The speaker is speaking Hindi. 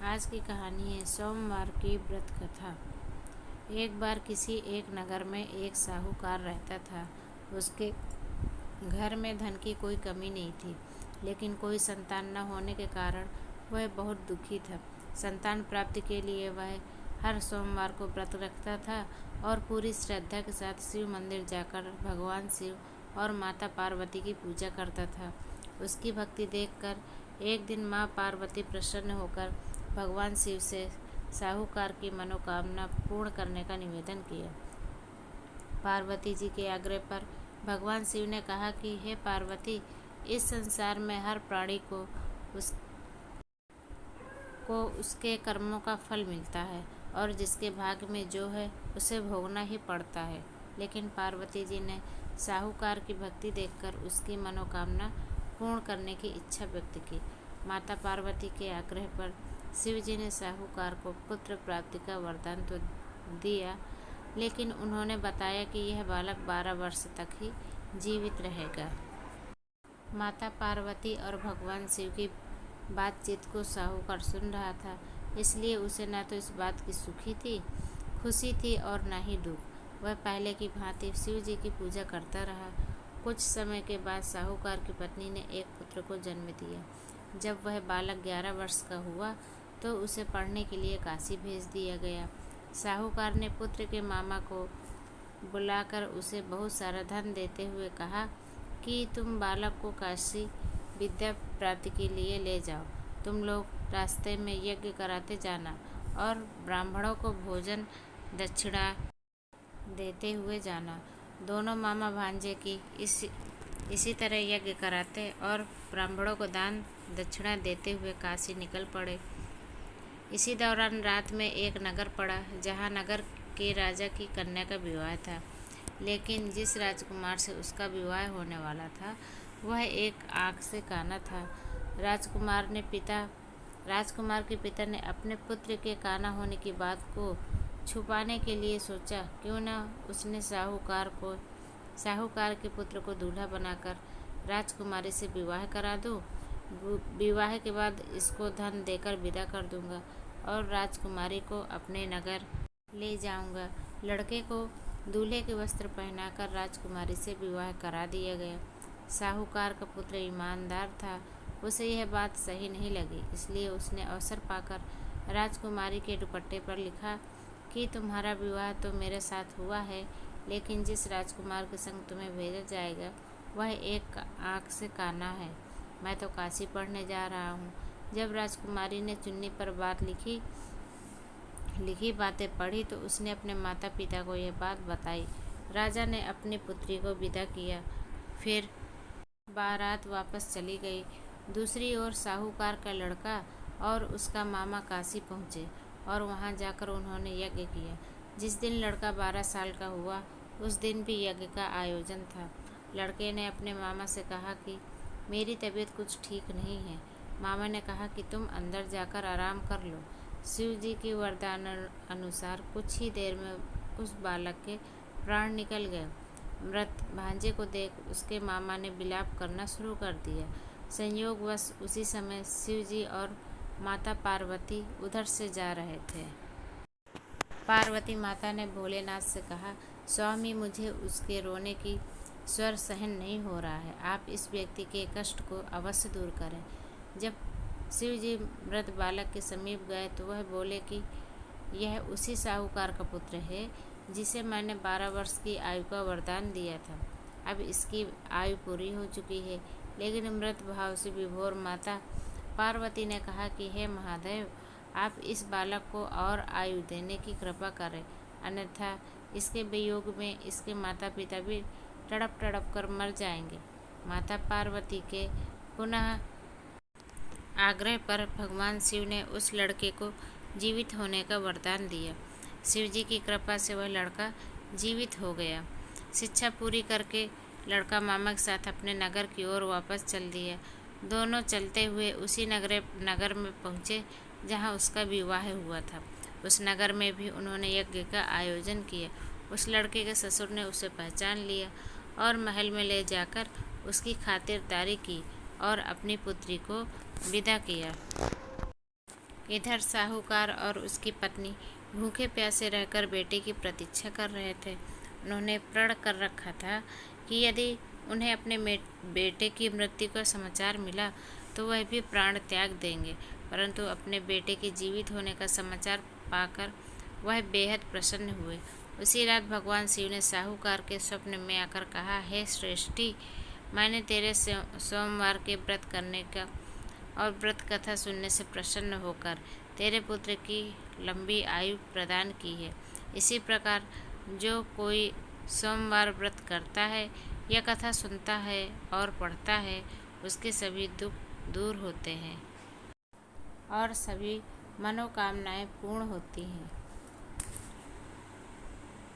आज की कहानी है सोमवार की व्रत कथा। एक बार किसी एक नगर में एक साहूकार रहता था। उसके घर में धन की कोई कमी नहीं थी, लेकिन कोई संतान न होने के कारण वह बहुत दुखी था। संतान प्राप्ति के लिए वह हर सोमवार को व्रत रखता था और पूरी श्रद्धा के साथ शिव मंदिर जाकर भगवान शिव और माता पार्वती की पूजा करता था। उसकी भक्ति देखकर एक दिन माँ पार्वती प्रसन्न होकर भगवान शिव से साहूकार की मनोकामना पूर्ण करने का निवेदन किया। पार्वती जी के आग्रह पर भगवान शिव ने कहा कि हे पार्वती, इस संसार में हर प्राणी को उसके कर्मों का फल मिलता है और जिसके भाग्य में जो है उसे भोगना ही पड़ता है। लेकिन पार्वती जी ने साहूकार की भक्ति देखकर उसकी मनोकामना पूर्ण करने की इच्छा व्यक्त की। माता पार्वती के आग्रह पर शिव जी ने साहूकार को पुत्र प्राप्ति का वरदान तो दिया, लेकिन उन्होंने बताया कि यह बालक 12 वर्ष तक ही जीवित रहेगा। माता पार्वती और भगवान शिव की बातचीत को साहूकार सुन रहा था, इसलिए उसे न तो इस बात की खुशी थी और न ही दुख। वह पहले की भांति शिव जी की पूजा करता रहा। कुछ समय के बाद साहूकार की पत्नी ने एक पुत्र को जन्म दिया। जब वह बालक 11 वर्ष का हुआ तो उसे पढ़ने के लिए काशी भेज दिया गया। साहूकार ने पुत्र के मामा को बुलाकर उसे बहुत सारा धन देते हुए कहा कि तुम बालक को काशी विद्या प्राप्ति के लिए ले जाओ। तुम लोग रास्ते में यज्ञ कराते जाना और ब्राह्मणों को भोजन दक्षिणा देते हुए जाना। दोनों मामा भांजे की इसी तरह यज्ञ कराते और ब्राह्मणों को दान दक्षिणा देते हुए काशी निकल पड़े। इसी दौरान रात में एक नगर पड़ा, जहाँ नगर के राजा की कन्या का विवाह था। लेकिन जिस राजकुमार से उसका विवाह होने वाला था वह एक आँख से काना था। राजकुमार के पिता ने अपने पुत्र के काना होने की बात को छुपाने के लिए सोचा, क्यों न उसने साहूकार के पुत्र को दूल्हा बनाकर राजकुमारी से विवाह करा दूं। विवाह के बाद इसको धन देकर विदा कर दूंगा और राजकुमारी को अपने नगर ले जाऊंगा। लड़के को दूल्हे के वस्त्र पहनाकर राजकुमारी से विवाह करा दिया गया। साहूकार का पुत्र ईमानदार था, उसे यह बात सही नहीं लगी, इसलिए उसने अवसर पाकर राजकुमारी के दुपट्टे पर लिखा कि तुम्हारा विवाह तो मेरे साथ हुआ है, लेकिन जिस राजकुमार के संग तुम्हें भेजा जाएगा वह एक आँख से काना है। मैं तो काशी पढ़ने जा रहा हूँ। जब राजकुमारी ने चुन्नी पर लिखी बातें पढ़ी तो उसने अपने माता पिता को यह बात बताई। राजा ने अपनी पुत्री को विदा किया, फिर बारात वापस चली गई। दूसरी ओर साहूकार का लड़का और उसका मामा काशी पहुँचे और वहाँ जाकर उन्होंने यज्ञ किया। जिस दिन लड़का 12 साल का हुआ उस दिन भी यज्ञ का आयोजन था। लड़के ने अपने मामा से कहा कि मेरी तबीयत कुछ ठीक नहीं है। मामा ने कहा कि तुम अंदर जाकर आराम कर लो। शिव जी के वरदान अनुसार कुछ ही देर में उस बालक के प्राण निकल गए। मृत भांजे को देख उसके मामा ने विलाप करना शुरू कर दिया। संयोगवश उसी समय शिव जी और माता पार्वती उधर से जा रहे थे। पार्वती माता ने भोलेनाथ से कहा, स्वामी, मुझे उसके रोने की स्वर सहन नहीं हो रहा है। आप इस व्यक्ति के कष्ट को अवश्य दूर करें। जब शिव जी मृत बालक के समीप गए तो वह बोले कि यह उसी साहूकार का पुत्र है जिसे मैंने 12 वर्ष की आयु का वरदान दिया था। अब इसकी आयु पूरी हो चुकी है। लेकिन मृत भाव से विभोर माता पार्वती ने कहा कि हे महादेव, आप इस बालक को और आयु देने की कृपा करें, अन्यथा इसके वियोग में इसके माता पिता भी तड़प कर मर जाएंगे। माता पार्वती के पुनः आग्रह पर भगवान शिव ने उस लड़के को जीवित होने का वरदान दिया। शिव जी की कृपा से वह लड़का जीवित हो गया। शिक्षा पूरी करके लड़का मामा के साथ अपने नगर की ओर वापस चल दिया। दोनों चलते हुए उसी नगर में पहुँचे जहाँ उसका विवाह हुआ था। उस नगर में भी उन्होंने यज्ञ का आयोजन किया। उस लड़के के ससुर ने उसे पहचान लिया और महल में ले जाकर उसकी खातिरदारी की और अपनी पुत्री को विदा किया। इधर साहूकार और उसकी पत्नी भूखे प्यासे रहकर बेटे की प्रतीक्षा कर रहे थे। उन्होंने प्रण कर रखा था कि यदि उन्हें अपने बेटे की मृत्यु का समाचार मिला तो वह भी प्राण त्याग देंगे, परंतु अपने बेटे के जीवित होने का समाचार पाकर वह बेहद प्रसन्न हुए। उसी रात भगवान शिव ने साहूकार के स्वप्न में आकर कहा, हे श्रेष्ठी, मैंने तेरे सोमवार के व्रत करने का और व्रत कथा सुनने से प्रसन्न होकर तेरे पुत्र की लंबी आयु प्रदान की है। इसी प्रकार जो कोई सोमवार व्रत करता है या कथा सुनता है और पढ़ता है, उसके सभी दुख दूर होते हैं और सभी मनोकामनाएं पूर्ण होती हैं।